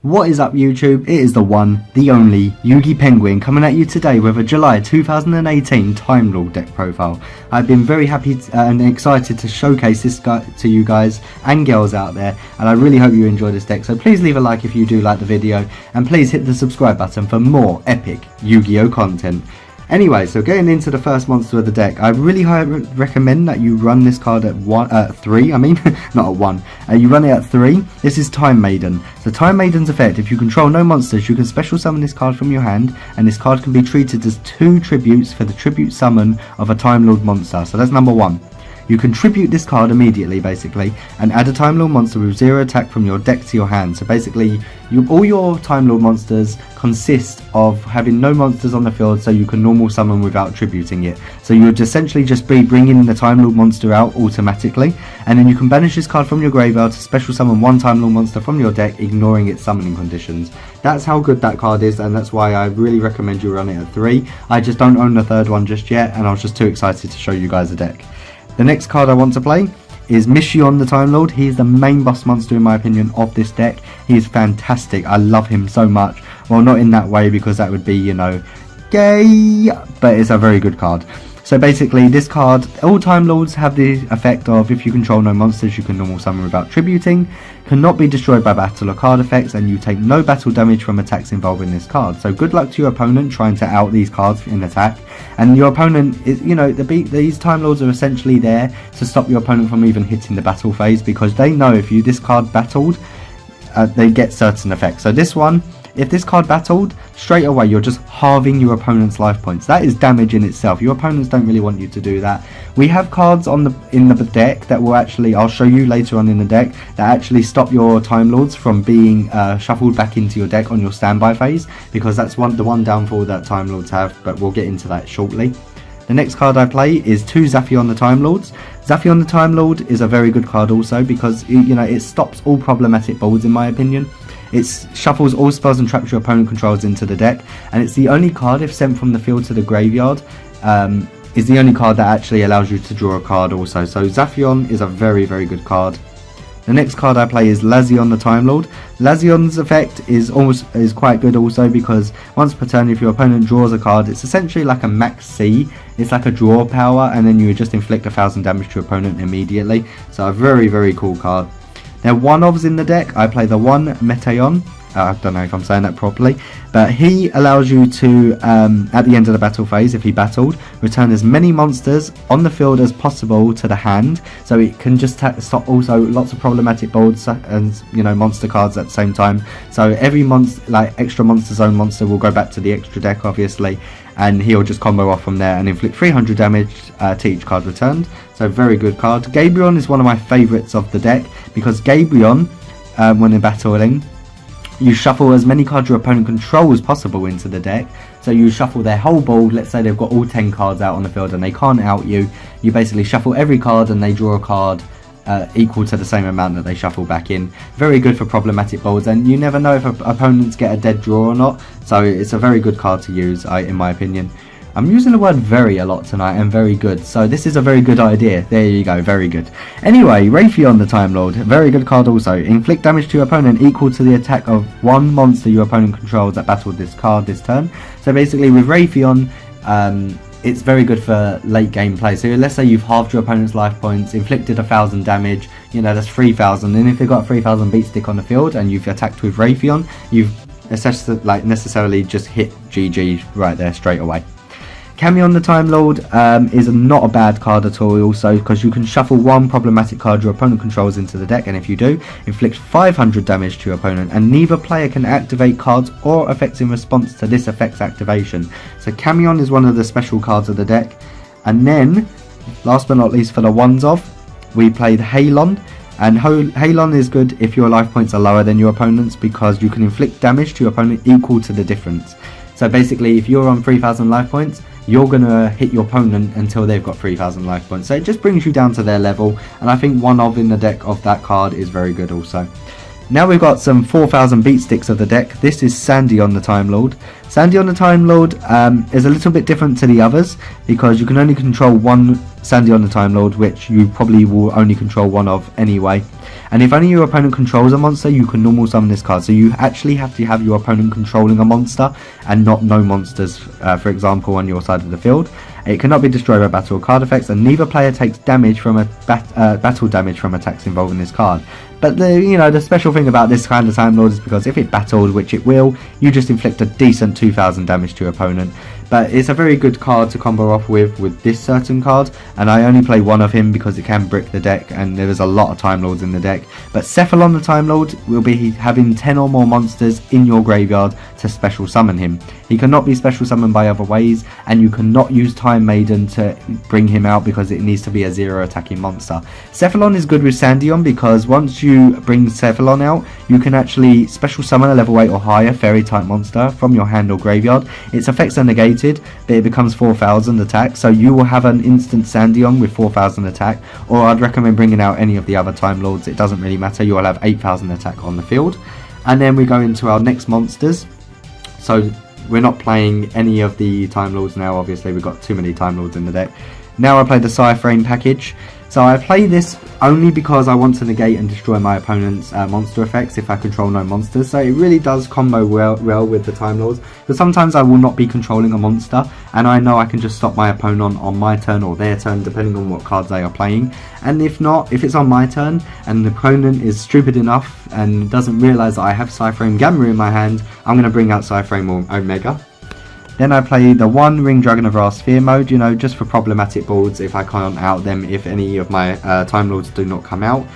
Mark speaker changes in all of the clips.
Speaker 1: What is up YouTube? It is the one, the only, Yugi Penguin coming at you today with a July 2018 Time Lord deck profile. I've been very happy and excited to showcase this guy to you guys and girls out there, and I really hope you enjoy this deck, so please leave a like if you do like the video, and please hit the subscribe button for more epic Yu-Gi-Oh content. Anyway, so getting into the first monster of the deck, I really recommend that you run this card at 3, not at 1. You run it at 3. This is Time Maiden. So Time Maiden's effect, if you control no monsters, you can special summon this card from your hand, and this card can be treated as 2 tributes for the tribute summon of a Time Lord monster. So that's number 1. You can tribute this card immediately, basically, and add a Time Lord monster with 0 attack from your deck to your hand. So basically, all your Time Lord monsters consist of having no monsters on the field, so you can normal summon without tributing it. So you would essentially just be bringing the Time Lord monster out automatically, and then you can banish this card from your graveyard to special summon 1 Time Lord monster from your deck, ignoring its summoning conditions. That's how good that card is, and that's why I really recommend you run it at 3. I just don't own the 3rd one just yet, and I was just too excited to show you guys the deck. The next card I want to play is Mission the Time Lord. He is the main boss monster in my opinion of this deck. He is fantastic. I love him so much. Well, not in that way, because that would be, you know, gay, but it's a very good card. So basically, this card, all Time Lords have the effect of, if you control no monsters, you can normal summon without tributing, cannot be destroyed by battle or card effects, and you take no battle damage from attacks involving this card. So good luck to your opponent trying to out these cards in attack. And your opponent is, you know, these Time Lords are essentially there to stop your opponent from even hitting the battle phase, because they know if this card battled, they get certain effects. So this one, if this card battled, straight away you're just halving your opponent's life points. That is damage in itself. Your opponents don't really want you to do that. We have cards in the deck that will actually, I'll show you later on in the deck, that actually stop your Time Lords from being shuffled back into your deck on your standby phase, because that's the one downfall that Time Lords have, but we'll get into that shortly. The next card I play is 2 Zaphion the Time Lords. Zaphion the Time Lord is a very good card also, because it stops all problematic boards in my opinion. It shuffles all spells and traps your opponent controls into the deck, and it's the only card, if sent from the field to the graveyard, is the only card that actually allows you to draw a card also. So Zaphion is a very, very good card. The next card I play is Lazion the Time Lord. Lazion's effect is quite good also, because once per turn, if your opponent draws a card, it's essentially like a max C. It's like a draw power, and then you would just inflict 1000 damage to your opponent immediately. So a very, very cool card. There are one-ofs in the deck. I play the 1 Metaion. I don't know if I'm saying that properly, but he allows you to, at the end of the battle phase, if he battled, return as many monsters on the field as possible to the hand. So it can just stop also lots of problematic boards and monster cards at the same time. So every monster, like extra monster zone monster, will go back to the extra deck obviously, and he'll just combo off from there and inflict 300 damage to each card returned. So very good card. Gabrion is one of my favourites of the deck, because Gabrion, when in battling, you shuffle as many cards your opponent controls possible into the deck. So you shuffle their whole board. Let's say they've got all 10 cards out on the field and they can't out you. You basically shuffle every card and they draw a card equal to the same amount that they shuffle back in. Very good for problematic boards, and you never know if opponents get a dead draw or not. So it's a very good card to use, in my opinion. I'm using the word very a lot tonight, and very good. So this is a very good idea. There you go, very good. Anyway, Raytheon the Time Lord, very good card also. Inflict damage to your opponent equal to the attack of 1 monster your opponent controls that battled this card this turn. So basically with Raytheon, it's very good for late game play. So let's say you've halved your opponent's life points, inflicted 1000 damage, that's 3000. And if they've got 3000 beat stick on the field and you've attacked with Raytheon, you've necessarily just hit GG right there straight away. Camion the Time Lord is not a bad card at all also, because you can shuffle 1 problematic card your opponent controls into the deck, and if you do, inflict 500 damage to your opponent, and neither player can activate cards or effects in response to this effect's activation. So Camion is one of the special cards of the deck. And then, last but not least, for the ones-off, we played Halon. And Halon is good if your life points are lower than your opponent's, because you can inflict damage to your opponent equal to the difference. So basically, if you're on 3000 life points, you're going to hit your opponent until they've got 3000 life points. So it just brings you down to their level, and I think one of in the deck of that card is very good also. Now we've got some 4000 beat sticks of the deck. This is Sandy on the Time Lord. Sandy on the Time Lord is a little bit different to the others because you can only control one Sandy on the Time Lord, which you probably will only control one of anyway. And if only your opponent controls a monster, you can normal summon this card. So you actually have to have your opponent controlling a monster and not no monsters, for example, on your side of the field. It cannot be destroyed by battle or card effects, and neither player takes damage from a battle damage from attacks involving this card. But the special thing about this kind of Time Lord is because if it battled, which it will, you just inflict a decent 2000 damage to your opponent. But it's a very good card to combo off with this certain card, and I only play one of him because it can brick the deck, and there is a lot of Time Lords in the deck. But Cephalon the Time Lord will be having 10 or more monsters in your graveyard to special summon him. He cannot be special summoned by other ways, and you cannot use Time Maiden to bring him out because it needs to be a 0 attacking monster. Cephalon is good with Sandion because once you bring Cephalon out, you can actually special summon a level 8 or higher fairy type monster from your hand or graveyard. Its effects are negated, but it becomes 4000 attack, so you will have an instant Sandion with 4000 attack, or I'd recommend bringing out any of the other Time Lords. It doesn't really matter, you will have 8000 attack on the field. And then we go into our next monsters. So we're not playing any of the Time Lords now, obviously we've got too many Time Lords in the deck. Now I play the Cyframe package. So I play this only because I want to negate and destroy my opponent's monster effects if I control no monsters. So it really does combo well with the Time Lords. But sometimes I will not be controlling a monster, and I know I can just stop my opponent on my turn or their turn, depending on what cards they are playing. And if not, if it's on my turn and the opponent is stupid enough and doesn't realise that I have Cyframe Gamma in my hand, I'm going to bring out Cyframe Omega. Then I play the 1 Ring Dragon of Wrath Sphere mode, just for problematic boards if I can't out them if any of my Time Lords do not come out.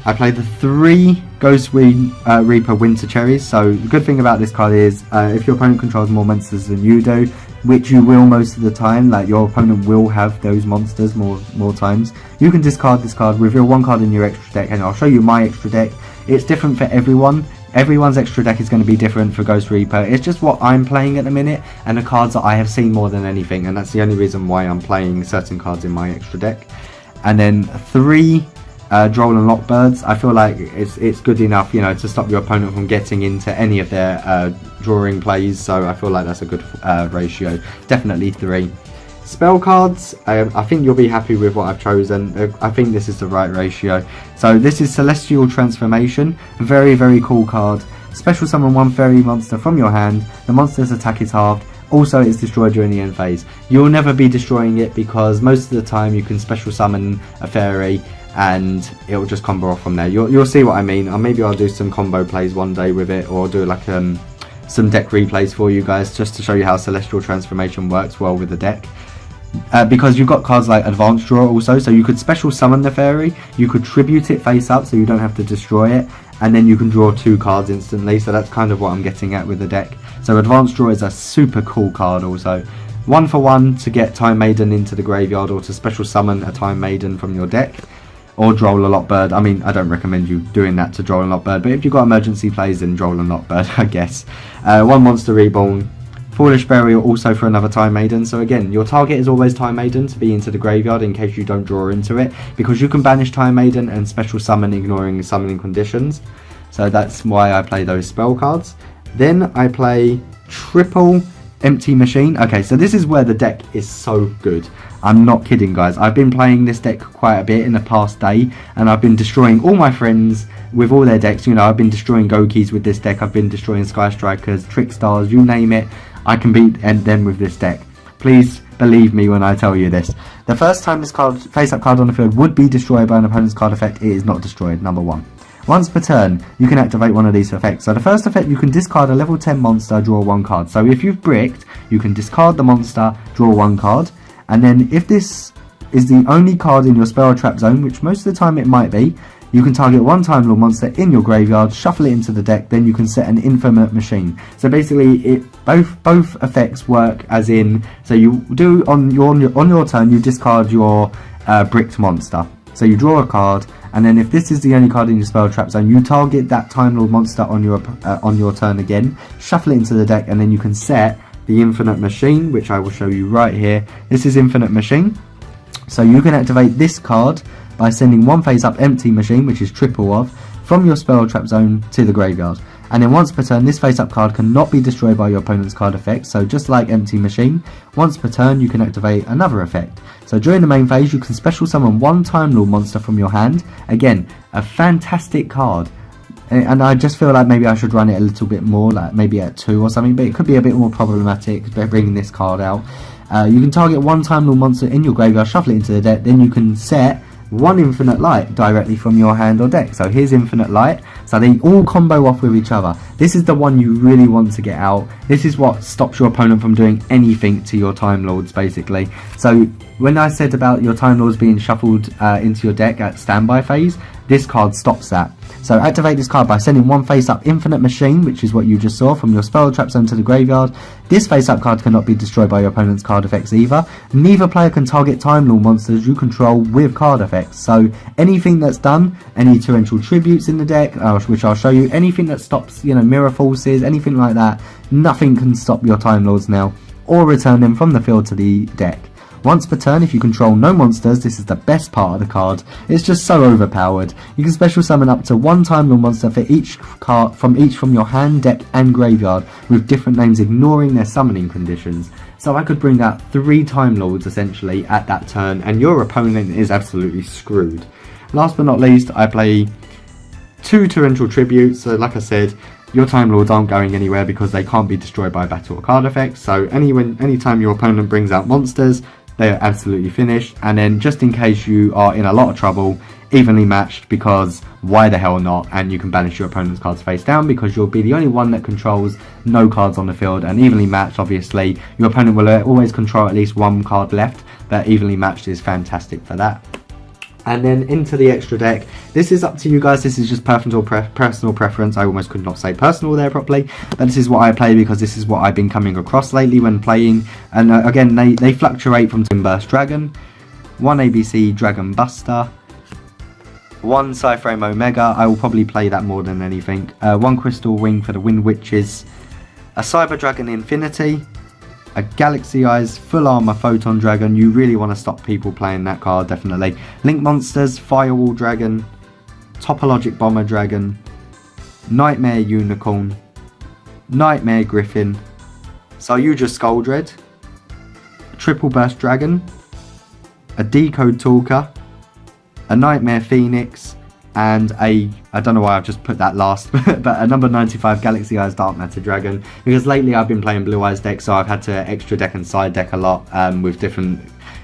Speaker 1: I play the 3 Ghost Reaper Winter Cherries. So the good thing about this card is if your opponent controls more monsters than you do, which you will most of the time, like your opponent will have those monsters more times, you can discard this card, reveal 1 card in your extra deck, and I'll show you my extra deck. It's different for everyone. Everyone's extra deck is going to be different for Ghost Reaper. It's just what I'm playing at the minute and the cards that I have seen more than anything, and that's the only reason why I'm playing certain cards in my extra deck. And then 3 Droll and Lockbirds. I feel like it's good enough, to stop your opponent from getting into any of their drawing plays, so I feel like that's a good ratio. Definitely 3. Spell cards, I think you'll be happy with what I've chosen. I think this is the right ratio. So this is Celestial Transformation, very very cool card. Special summon 1 fairy monster from your hand, the monster's attack is halved, also it's destroyed during the end phase. You'll never be destroying it because most of the time you can special summon a fairy and it will just combo off from there. You'll see what I mean. Maybe I'll do some combo plays one day with it, or do like some deck replays for you guys just to show you how Celestial Transformation works well with the deck. Because you've got cards like Advanced Draw also, so you could special summon the fairy, you could tribute it face up so you don't have to destroy it, and then you can draw 2 cards instantly. So that's kind of what I'm getting at with the deck. So Advanced Draw is a super cool card also. 1 for 1 to get Time Maiden into the graveyard, or to special summon a Time Maiden from your deck, or Droll a Lockbird. I mean, I don't recommend you doing that to Droll and Lockbird, but if you've got emergency plays, then Droll and Lockbird, I guess. 1 Monster Reborn. Foolish Burial also for another Time Maiden. So again, your target is always Time Maiden to be into the graveyard in case you don't draw into it, because you can banish Time Maiden and special summon ignoring summoning conditions. So that's why I play those spell cards. Then I play triple Empty Machine. Okay, so this is where the deck is so good. I'm not kidding, guys. I've been playing this deck quite a bit in the past day, and I've been destroying all my friends with all their decks. I've been destroying Gokis with this deck. I've been destroying Sky Strikers, Trickstars, you name it. I can beat them with this deck. Please believe me when I tell you this. The first time this face-up card on the field would be destroyed by an opponent's card effect, it is not destroyed, number 1. Once per turn, you can activate one of these effects. So the first effect, you can discard a level 10 monster, draw 1 card. So if you've bricked, you can discard the monster, draw 1 card. And then if this is the only card in your spell or trap zone, which most of the time it might be, you can target 1 Time Lord monster in your graveyard, shuffle it into the deck, then you can set an Infinite Machine. So basically, both effects work as in, so you do on your turn, you discard your bricked monster. So you draw a card, and then if this is the only card in your spell trap zone, you target that Time Lord monster on your turn again, shuffle it into the deck, and then you can set the Infinite Machine, which I will show you right here. This is Infinite Machine. So you can activate this card by sending 1 face up Empty Machine, which is triple of, from your spell trap zone to the graveyard. And then once per turn, this face-up card cannot be destroyed by your opponent's card effect, so just like Empty Machine, once per turn you can activate another effect. So during the main phase, you can special summon one Time Lord monster from your hand. Again, a fantastic card. And I just feel like maybe I should run it a little bit more, like maybe at 2 or something, but it could be a bit more problematic bringing this card out. You can target one Time Lord monster in your graveyard, shuffle it into the deck, then you can set one Infinite Light directly from your hand or deck. So here's Infinite Light, so they all combo off with each other. This is the one you really want to get out. This is what stops your opponent from doing anything to your Time Lords, basically. So when I said about your Time Lords being shuffled into your deck at standby phase, this card stops that. So activate this card by sending one face-up Infinite Machine, which is what you just saw, from your spell trap zone to the graveyard. This face-up card cannot be destroyed by your opponent's card effects either. Neither player can target Time Lord monsters you control with card effects. So anything that's done, any torrential tributes in the deck, which I'll show you, anything that stops, mirror forces, anything like that, nothing can stop your Time Lords now, or return them from the field to the deck. Once per turn, if you control no monsters, this is the best part of the card. It's just so overpowered. You can special summon up to one Time Lord monster for each card from your hand, deck and graveyard, with different names ignoring their summoning conditions. So I could bring out 3 Time Lords essentially at that turn, and your opponent is absolutely screwed. Last but not least, I play 2 Torrential Tributes. So like I said, your Time Lords aren't going anywhere because they can't be destroyed by battle or card effects. So anytime your opponent brings out monsters, they are absolutely finished. And then just in case you are in a lot of trouble, evenly matched, because why the hell not, and you can banish your opponent's cards face down because you'll be the only one that controls no cards on the field. And evenly matched, obviously your opponent will always control at least one card left, but evenly matched is fantastic for that. And then into the extra deck, this is up to you guys, this is just personal preference. I almost could not say personal there properly, but this is what I play because this is what I've been coming across lately when playing. And again, they fluctuate from Timburst Dragon, 1 ABC Dragon Buster, 1 Cyframe Omega, I will probably play that more than anything, 1 Crystal Wing for the Wind Witches, a Cyber Dragon Infinity, a Galaxy Eyes Full Armor Photon Dragon. You really want to stop people playing that card, definitely. Link Monsters, Firewall Dragon, Topologic Bomber Dragon, Nightmare Unicorn, Nightmare Griffin, Sayuja Skuldred, Triple Burst Dragon, a Decode Talker, a Nightmare Phoenix, and I don't know why I've just put that last, but a number 95 Galaxy Eyes Dark Matter Dragon, because lately I've been playing Blue Eyes deck, so I've had to extra deck and side deck a lot with different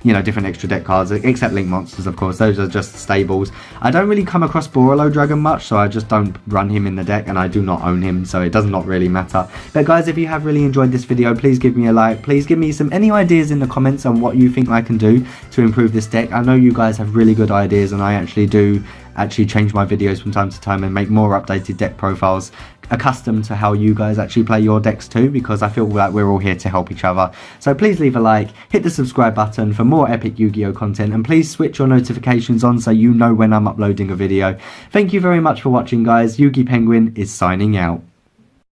Speaker 1: extra deck cards, except Link Monsters, of course. Those are just stables. I don't really come across Borolo Dragon much, so I just don't run him in the deck, and I do not own him, so it does not really matter. But guys, if you have really enjoyed this video, please give me a like. Please give me any ideas in the comments on what you think I can do to improve this deck. I know you guys have really good ideas, and I actually do change my videos from time to time and make more updated deck profiles accustomed to how you guys actually play your decks too, because I feel like we're all here to help each other. So please leave a like, hit the subscribe button for more epic Yu-Gi-Oh content, and please switch your notifications on so you know when I'm uploading a video. Thank you very much for watching, guys. Yugi Penguin is signing out.